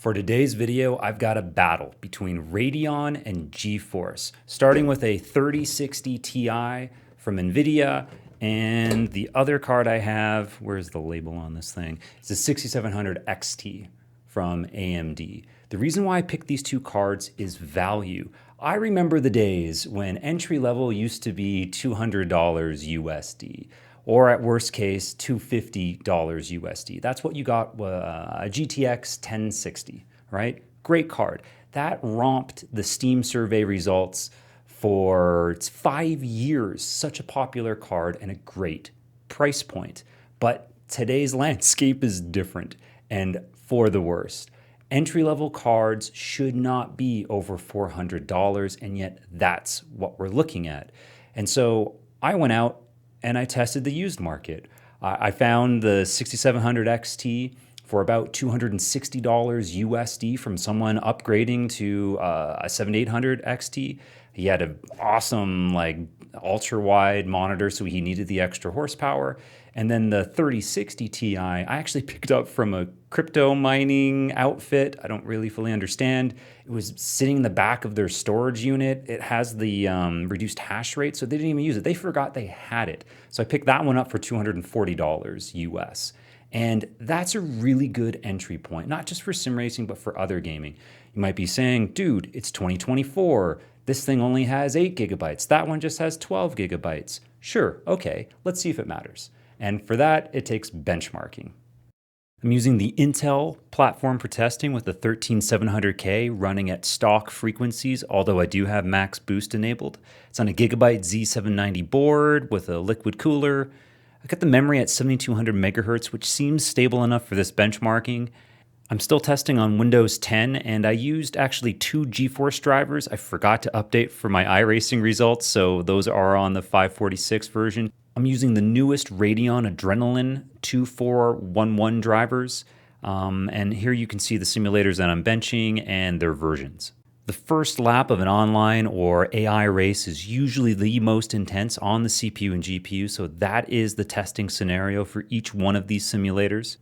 For today's video, I've got a battle between Radeon and GeForce, starting with a 3060 Ti from NVIDIA, and the other card I have, where's the label on this thing? It's a 6700 XT from AMD. The reason why I picked these two cards is value. I remember the days when entry level used to be $200 USD, or at worst case, $250 USD. That's what you got, a GTX 1060, right? Great card. That romped the Steam survey results for 5 years. Such a popular card and a great price point. But today's landscape is different, and for the worst. Entry-level cards should not be over $400, and yet that's what we're looking at. And so I went out and I tested the used market. I found the 6700 XT for about $260 USD from someone upgrading to a 7800 XT. He had an awesome, like, ultra-wide monitor, so he needed the extra horsepower. And then the 3060 Ti, I actually picked up from a crypto mining outfit. I don't really fully understand. It was sitting in the back of their storage unit. It has the reduced hash rate, so they didn't even use it. They forgot they had it. So I picked that one up for $240 US. And that's a really good entry point, not just for sim racing, but for other gaming. You might be saying, dude, it's 2024. This thing only has 8 gigabytes. That one just has 12 gigabytes. Sure, okay, let's see if it matters. And for that, it takes benchmarking. I'm using the Intel platform for testing with the 13700K running at stock frequencies, although I do have max boost enabled. It's on a Gigabyte Z790 board with a liquid cooler. I got the memory at 7200 megahertz, which seems stable enough for this benchmarking. I'm still testing on Windows 10, and I used actually 2 GeForce drivers. I forgot to update for my iRacing results, so those are on the 546 version. I'm using the newest Radeon Adrenaline 2411 drivers, and here you can see the simulators that I'm benching and their versions. The first lap of an online or AI race is usually the most intense on the CPU and GPU, so that is the testing scenario for each one of these simulators.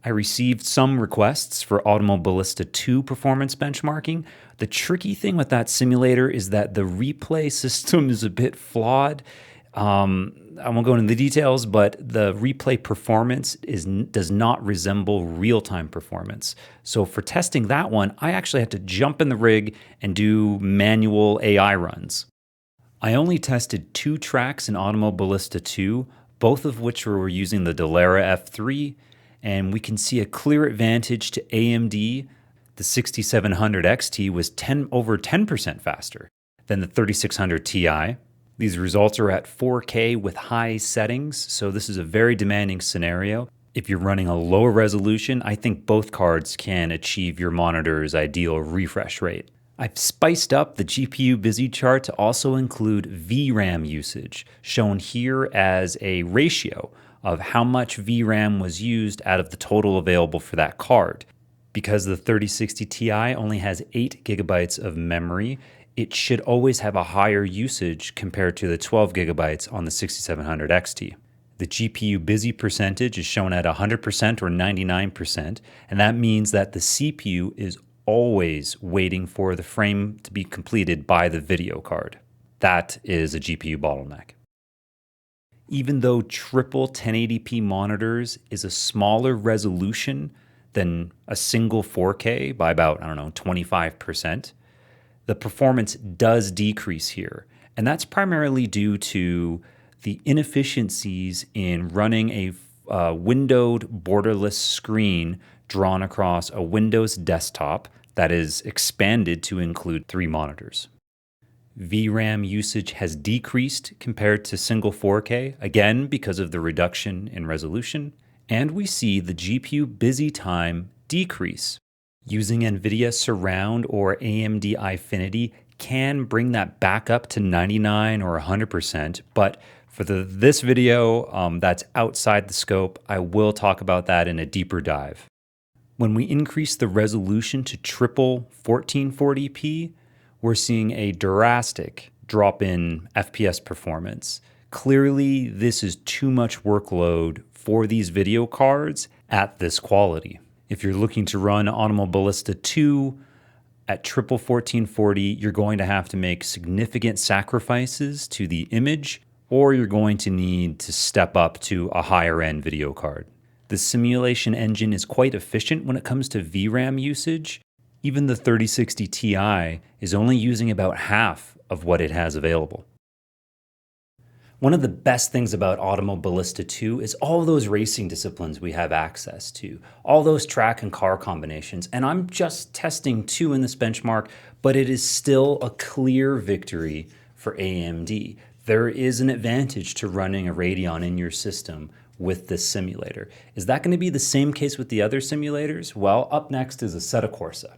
I received some requests for Automobilista 2 performance benchmarking. The tricky thing with that simulator is that the replay system is a bit flawed. I won't go into the details, but the replay performance does not resemble real-time performance. So for testing that one, I actually had to jump in the rig and do manual AI runs. I only tested 2 tracks in Automobilista 2, both of which were using the Dallara F3, and we can see a clear advantage to AMD. The 6700 XT was over 10% faster than the 3600 Ti. These results are at 4K with high settings, so this is a very demanding scenario. If you're running a lower resolution, I think both cards can achieve your monitor's ideal refresh rate. I've spiced up the GPU busy chart to also include VRAM usage, shown here as a ratio of how much VRAM was used out of the total available for that card. Because the 3060 Ti only has 8 gigabytes of memory, it should always have a higher usage compared to the 12 gigabytes on the 6700 XT. The GPU busy percentage is shown at 100% or 99%, and that means that the CPU is always waiting for the frame to be completed by the video card. That is a GPU bottleneck. Even though triple 1080p monitors is a smaller resolution than a single 4K by about, 25%, the performance does decrease here. And that's primarily due to the inefficiencies in running a windowed borderless screen drawn across a Windows desktop that is expanded to include 3 monitors. VRAM usage has decreased compared to single 4K, again because of the reduction in resolution, and we see the GPU busy time decrease. Using NVIDIA Surround or AMD Eyefinity can bring that back up to 99 or 100%, but for this video, that's outside the scope. I will talk about that in a deeper dive. When we increase the resolution to triple 1440p, we're seeing a drastic drop in FPS performance. Clearly, this is too much workload for these video cards at this quality. If you're looking to run Automobilista 2 at triple 1440, you're going to have to make significant sacrifices to the image, or you're going to need to step up to a higher end video card. The simulation engine is quite efficient when it comes to VRAM usage. Even the 3060 Ti is only using about half of what it has available. One of the best things about Automobilista 2 is all those racing disciplines we have access to, all those track and car combinations, and I'm just testing 2 in this benchmark, but it is still a clear victory for AMD. There is an advantage to running a Radeon in your system with this simulator. Is that going to be the same case with the other simulators? Well, up next is Assetto Corsa.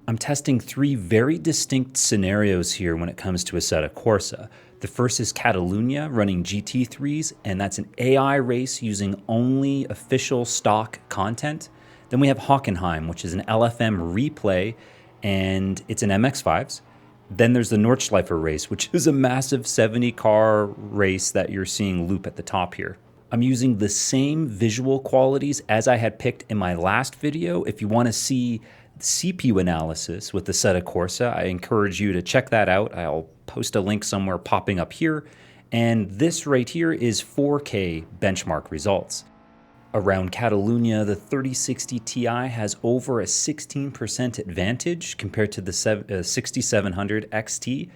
I'm testing 3 very distinct scenarios here when it comes to Assetto Corsa. The first is Catalunya running GT3s, and that's an AI race using only official stock content. Then we have Hockenheim, which is an LFM replay, and it's an MX-5s. Then there's the Nordschleife race, which is a massive 70-car race that you're seeing loop at the top here. I'm using the same visual qualities as I had picked in my last video. If you want to see CPU analysis with the Assetto Corsa, I encourage you to check that out. I'll post a link somewhere popping up here. And this right here is 4K benchmark results. Around Catalunya, the 3060 Ti has over a 16% advantage compared to the 6700 XT.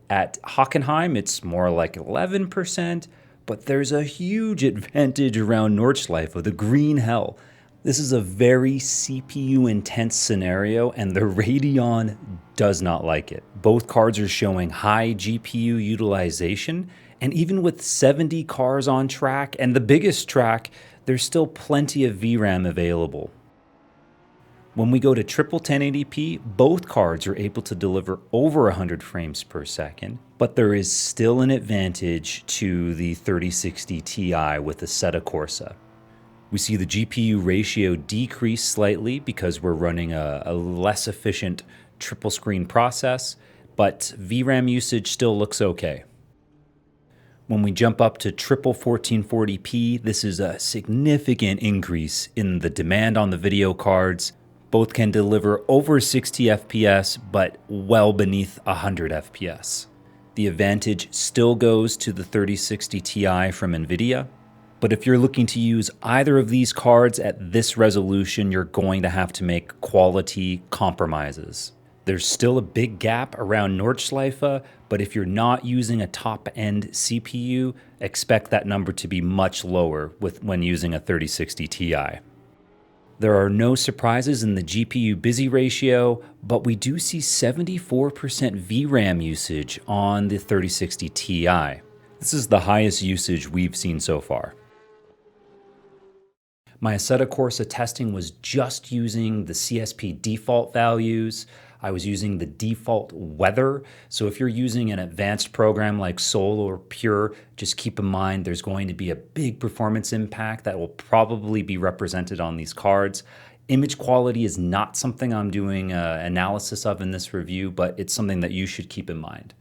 At Hockenheim, it's more like 11%, but there's a huge advantage around Nordschleife, the green hell. This is a very CPU intense scenario, and the Radeon does not like it. Both cards are showing high GPU utilization, and even with 70 cars on track and the biggest track, there's still plenty of VRAM available. When we go to triple 1080p, both cards are able to deliver over 100 frames per second, but there is still an advantage to the 3060 Ti with the Assetto Corsa. We see the GPU ratio decrease slightly because we're running a less efficient triple screen process, but VRAM usage still looks okay. When we jump up to triple 1440p, this is a significant increase in the demand on the video cards. Both can deliver over 60 FPS, but well beneath 100 FPS. The advantage still goes to the 3060 Ti from NVIDIA. But if you're looking to use either of these cards at this resolution, you're going to have to make quality compromises. There's still a big gap around Nordschleife, but if you're not using a top-end CPU, expect that number to be much lower when using a 3060 Ti. There are no surprises in the GPU busy ratio, but we do see 74% VRAM usage on the 3060 Ti. This is the highest usage we've seen so far. My Assetto Corsa testing was just using the CSP default values. I was using the default weather. So if you're using an advanced program like Sol or Pure, just keep in mind there's going to be a big performance impact that will probably be represented on these cards. Image quality is not something I'm doing analysis of in this review, but it's something that you should keep in mind.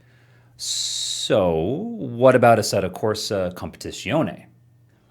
So what about Assetto Corsa Competizione?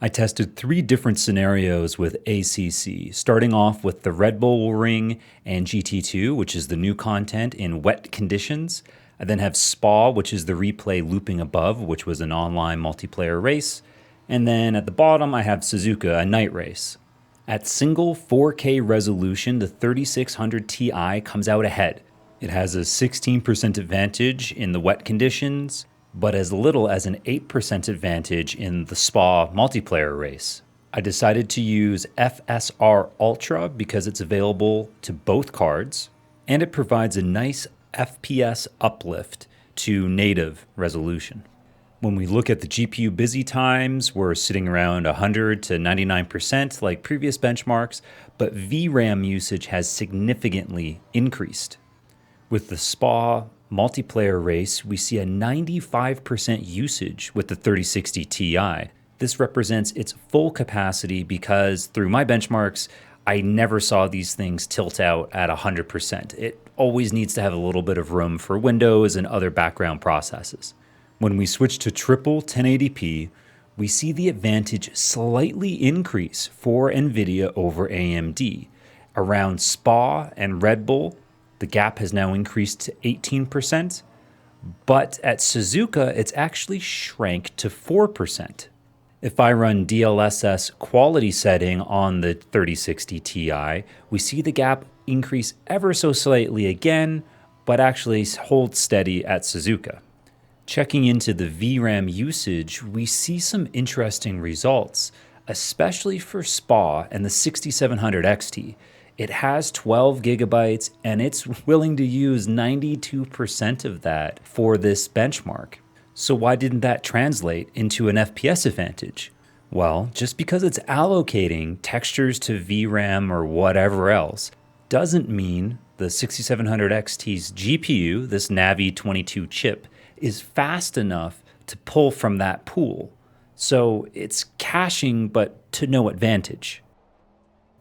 I tested 3 different scenarios with ACC, starting off with the Red Bull Ring and GT2, which is the new content in wet conditions. I then have Spa, which is the replay looping above, which was an online multiplayer race. And then at the bottom, I have Suzuka, a night race. At single 4K resolution, the 3600 Ti comes out ahead. It has a 16% advantage in the wet conditions, but as little as an 8% advantage in the Spa multiplayer race. I decided to use FSR Ultra because it's available to both cards, and it provides a nice FPS uplift to native resolution. When we look at the GPU busy times, we're sitting around 100 to 99% like previous benchmarks, but VRAM usage has significantly increased. With the Spa multiplayer race, we see a 95% usage with the 3060 Ti. This represents its full capacity because through my benchmarks, I never saw these things tilt out at 100%. It always needs to have a little bit of room for Windows and other background processes. When we switch to triple 1080p, we see the advantage slightly increase for NVIDIA over AMD. Around Spa and Red Bull, the gap has now increased to 18%, but at Suzuka, it's actually shrank to 4%. If I run DLSS quality setting on the 3060 Ti, we see the gap increase ever so slightly again, but actually hold steady at Suzuka. Checking into the VRAM usage, we see some interesting results, especially for Spa and the 6700 XT. It has 12 gigabytes and it's willing to use 92% of that for this benchmark. So why didn't that translate into an FPS advantage? Well, just because it's allocating textures to VRAM or whatever else doesn't mean the 6700 XT's GPU, this Navi 22 chip, is fast enough to pull from that pool. So it's caching, but to no advantage.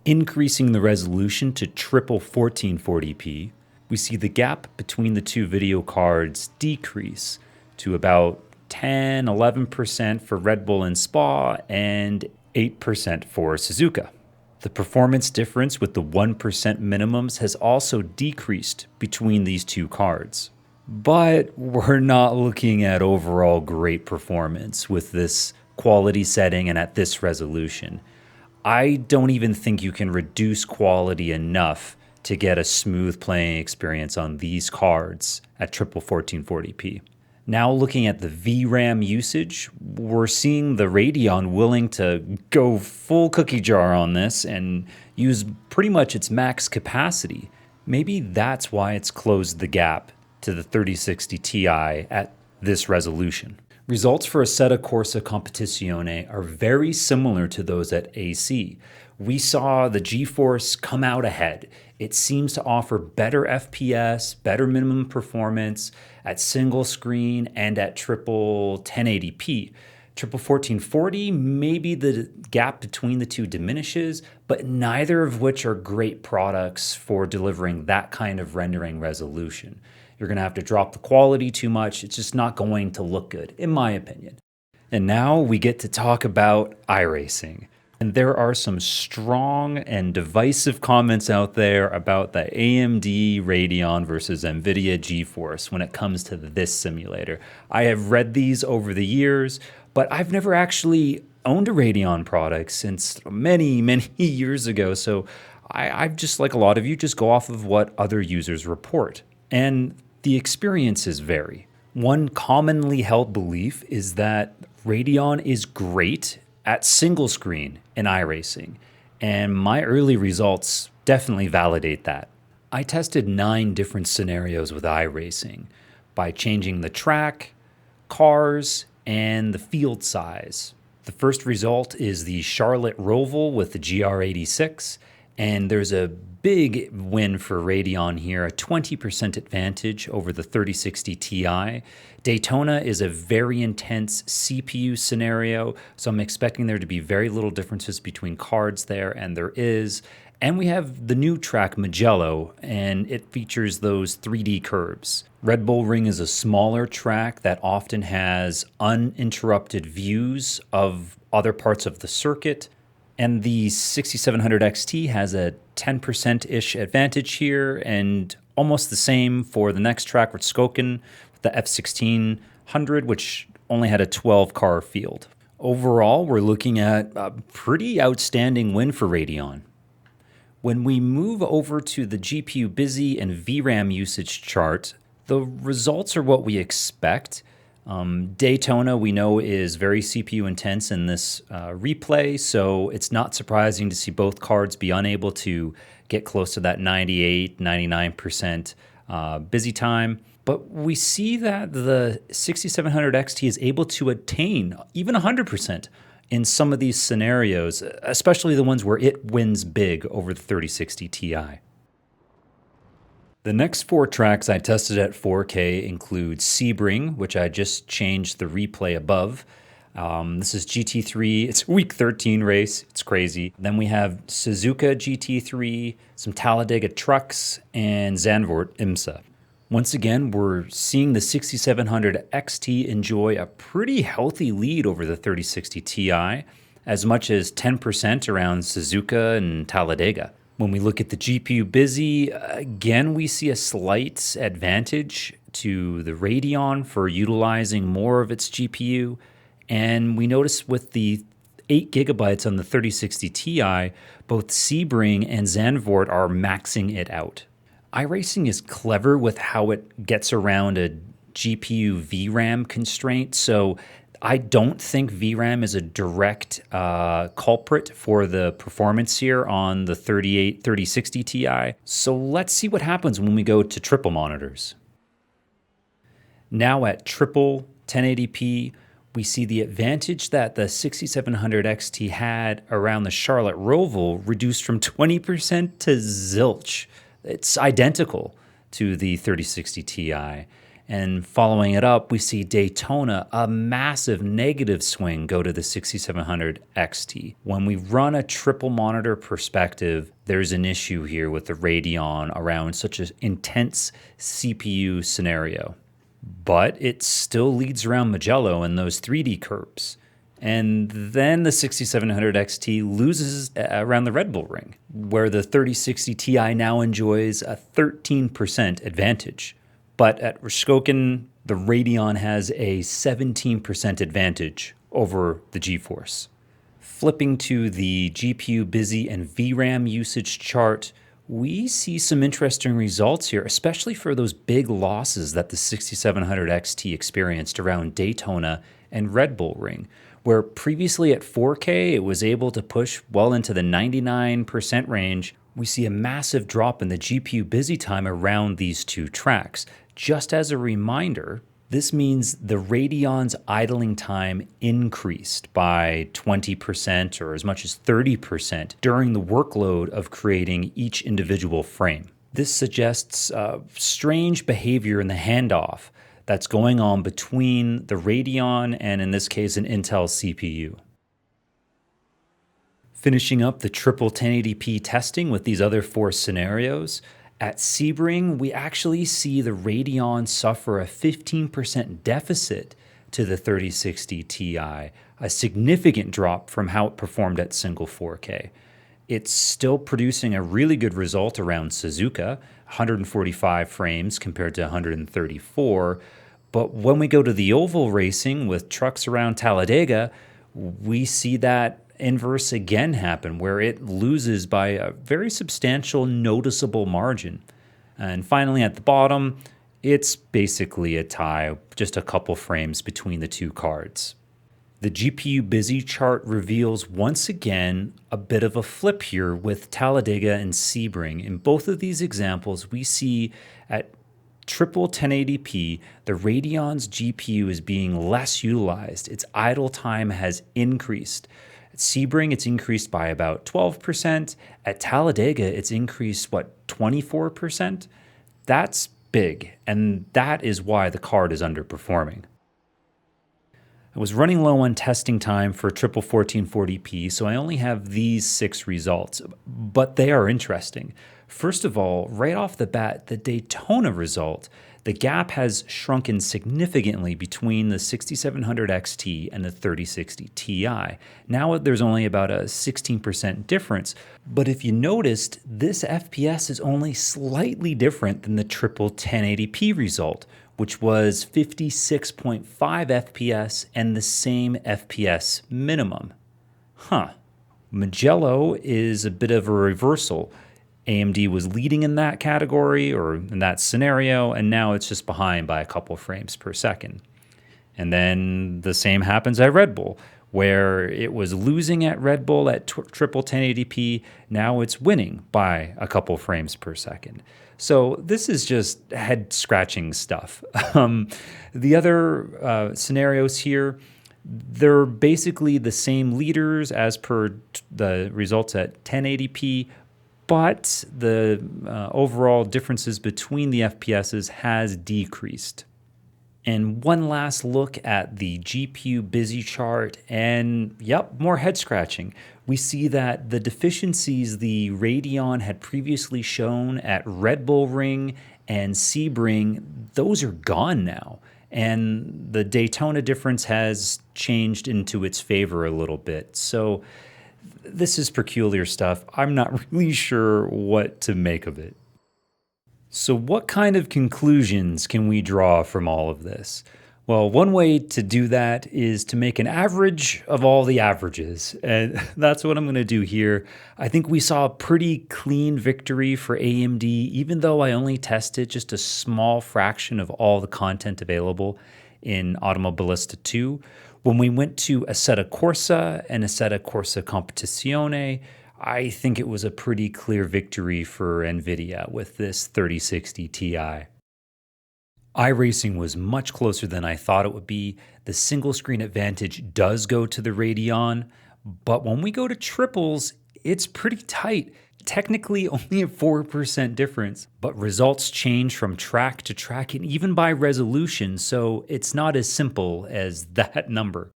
Increasing the resolution to triple 1440p, we see the gap between the two video cards decrease to about 10-11% for Red Bull and Spa and 8% for Suzuka. The performance difference with the 1% minimums has also decreased between these two cards. But we're not looking at overall great performance with this quality setting and at this resolution. I don't even think you can reduce quality enough to get a smooth playing experience on these cards at triple 1440p. Now looking at the VRAM usage, we're seeing the Radeon willing to go full cookie jar on this and use pretty much its max capacity. Maybe that's why it's closed the gap to the 3060 Ti at this resolution. Results for Assetto Corsa Competizione are very similar to those at AC. We saw the GeForce come out ahead. It seems to offer better FPS, better minimum performance at single screen and at triple 1080p. Triple 1440, maybe the gap between the two diminishes, but neither of which are great products for delivering that kind of rendering resolution. You're going to have to drop the quality too much. It's just not going to look good, in my opinion. And now we get to talk about iRacing. And there are some strong and divisive comments out there about the AMD Radeon versus NVIDIA GeForce when it comes to this simulator. I have read these over the years, but I've never actually owned a Radeon product since many, many years ago. So I've just, like a lot of you, just go off of what other users report. And the experiences vary. One commonly held belief is that Radeon is great at single screen in iRacing, and my early results definitely validate that. I tested 9 different scenarios with iRacing by changing the track, cars, and the field size. The first result is the Charlotte Roval with the GR86, and there's a big win for Radeon here, a 20% advantage over the 3060 Ti. Daytona is a very intense CPU scenario, so I'm expecting there to be very little differences between cards there, and there is. And we have the new track Mugello, and it features those 3D curves. Red Bull Ring is a smaller track that often has uninterrupted views of other parts of the circuit. And the 6700 XT has a 10%-ish advantage here, and almost the same for the next track with Skokin, the F1600, which only had a 12-car field. Overall, we're looking at a pretty outstanding win for Radeon. When we move over to the GPU busy and VRAM usage chart, the results are what we expect. Daytona, we know, is very CPU intense in this replay, so it's not surprising to see both cards be unable to get close to that 98-99% busy time. But we see that the 6700 XT is able to attain even 100% in some of these scenarios, especially the ones where it wins big over the 3060 Ti. The next 4 tracks I tested at 4K include Sebring, which I just changed the replay above. This is GT3. It's week 13 race. It's crazy. Then we have Suzuka GT3, some Talladega trucks, and Zandvoort IMSA. Once again, we're seeing the 6700 XT enjoy a pretty healthy lead over the 3060 Ti, as much as 10% around Suzuka and Talladega. When we look at the GPU busy, again, we see a slight advantage to the Radeon for utilizing more of its GPU. And we notice with the 8 gigabytes on the 3060 Ti, both Sebring and Zandvoort are maxing it out. iRacing is clever with how it gets around a GPU VRAM constraint, so I don't think VRAM is a direct culprit for the performance here on the 3060 Ti. So let's see what happens when we go to triple monitors. Now at triple 1080p, we see the advantage that the 6700 XT had around the Charlotte Roval reduced from 20% to zilch. It's identical to the 3060 Ti. And following it up, we see Daytona, a massive negative swing go to the 6700 XT. When we run a triple monitor perspective, there's an issue here with the Radeon around such an intense CPU scenario. But it still leads around Magello in those 3D curves. And then the 6700 XT loses around the Red Bull Ring, where the 3060 Ti now enjoys a 13% advantage. But at Skokin, the Radeon has a 17% advantage over the GeForce. Flipping to the GPU busy and VRAM usage chart, we see some interesting results here, especially for those big losses that the 6700 XT experienced around Daytona and Red Bull Ring, where previously at 4K it was able to push well into the 99% range. We see a massive drop in the GPU busy time around these two tracks. Just as a reminder, this means the Radeon's idling time increased by 20% or as much as 30% during the workload of creating each individual frame. This suggests strange behavior in the handoff that's going on between the Radeon and, in this case, an Intel CPU. Finishing up the triple 1080p testing with these other four scenarios, at Sebring, we actually see the Radeon suffer a 15% deficit to the 3060 Ti, a significant drop from how it performed at single 4K. It's still producing a really good result around Suzuka, 145 frames compared to 134, but when we go to the oval racing with trucks around Talladega, we see that inverse again happen, where it loses by a very substantial, noticeable margin. And finally, at the bottom, it's basically a tie, just a couple frames between the two cards. The GPU busy chart reveals once again a bit of a flip here with Talladega and Sebring. In both of these examples, we see at triple 1080p, the Radeon's GPU is being less utilized. Its idle time has increased. At Sebring, it's increased by about 12%. At Talladega, it's increased, 24%? That's big, and that is why the card is underperforming. I was running low on testing time for triple 1440p, so I only have these 6 results, but they are interesting. First of all, right off the bat, the Daytona result, the gap has shrunken significantly between the 6700 XT and the 3060 Ti. Now there's only about a 16% difference, but if you noticed, this FPS is only slightly different than the triple 1080p result, which was 56.5 FPS and the same FPS minimum. Magello is a bit of a reversal. AMD was leading in that category or in that scenario, and now it's just behind by a couple frames per second. And then the same happens at Red Bull, where it was losing at Red Bull at triple 1080p. Now it's winning by a couple frames per second. So this is just head-scratching stuff. The other scenarios here, they're basically the same leaders as per the results at 1080p, but the overall differences between the FPSs has decreased. And one last look at the GPU busy chart, and yep, more head scratching. We see that the deficiencies the Radeon had previously shown at Red Bull Ring and Sebring, those are gone now. And the Daytona difference has changed into its favor a little bit. So This is peculiar stuff. I'm not really sure what to make of it. So, what kind of conclusions can we draw from all of this? Well, one way to do that is to make an average of all the averages. And that's what I'm going to do here. I think we saw a pretty clean victory for AMD, even though I only tested just a small fraction of all the content available in Automobilista 2. When we went to Assetto Corsa and Assetto Corsa Competizione, I think it was a pretty clear victory for NVIDIA with this 3060 Ti. iRacing was much closer than I thought it would be. The single screen advantage does go to the Radeon, but when we go to triples, it's pretty tight. Technically only a 4% difference, but results change from track to track and even by resolution, so it's not as simple as that number.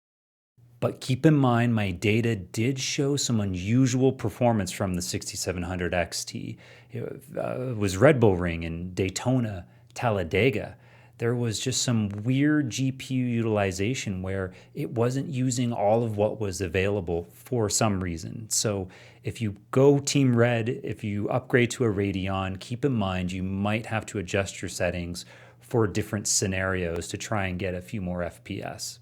But keep in mind, my data did show some unusual performance from the 6700 XT. It was Red Bull Ring and Daytona, Talladega. There was just some weird GPU utilization where it wasn't using all of what was available for some reason. So if you go Team Red, if you upgrade to a Radeon, keep in mind you might have to adjust your settings for different scenarios to try and get a few more FPS.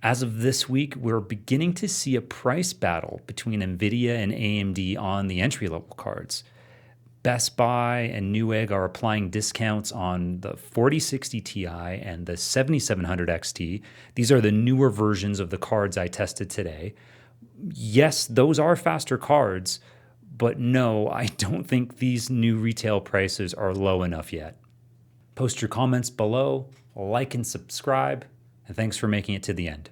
As of this week, we're beginning to see a price battle between NVIDIA and AMD on the entry-level cards. Best Buy and Newegg are applying discounts on the 4060 Ti and the 7700 XT. These are the newer versions of the cards I tested today. Yes, those are faster cards, but no, I don't think these new retail prices are low enough yet. Post your comments below, like and subscribe, and thanks for making it to the end.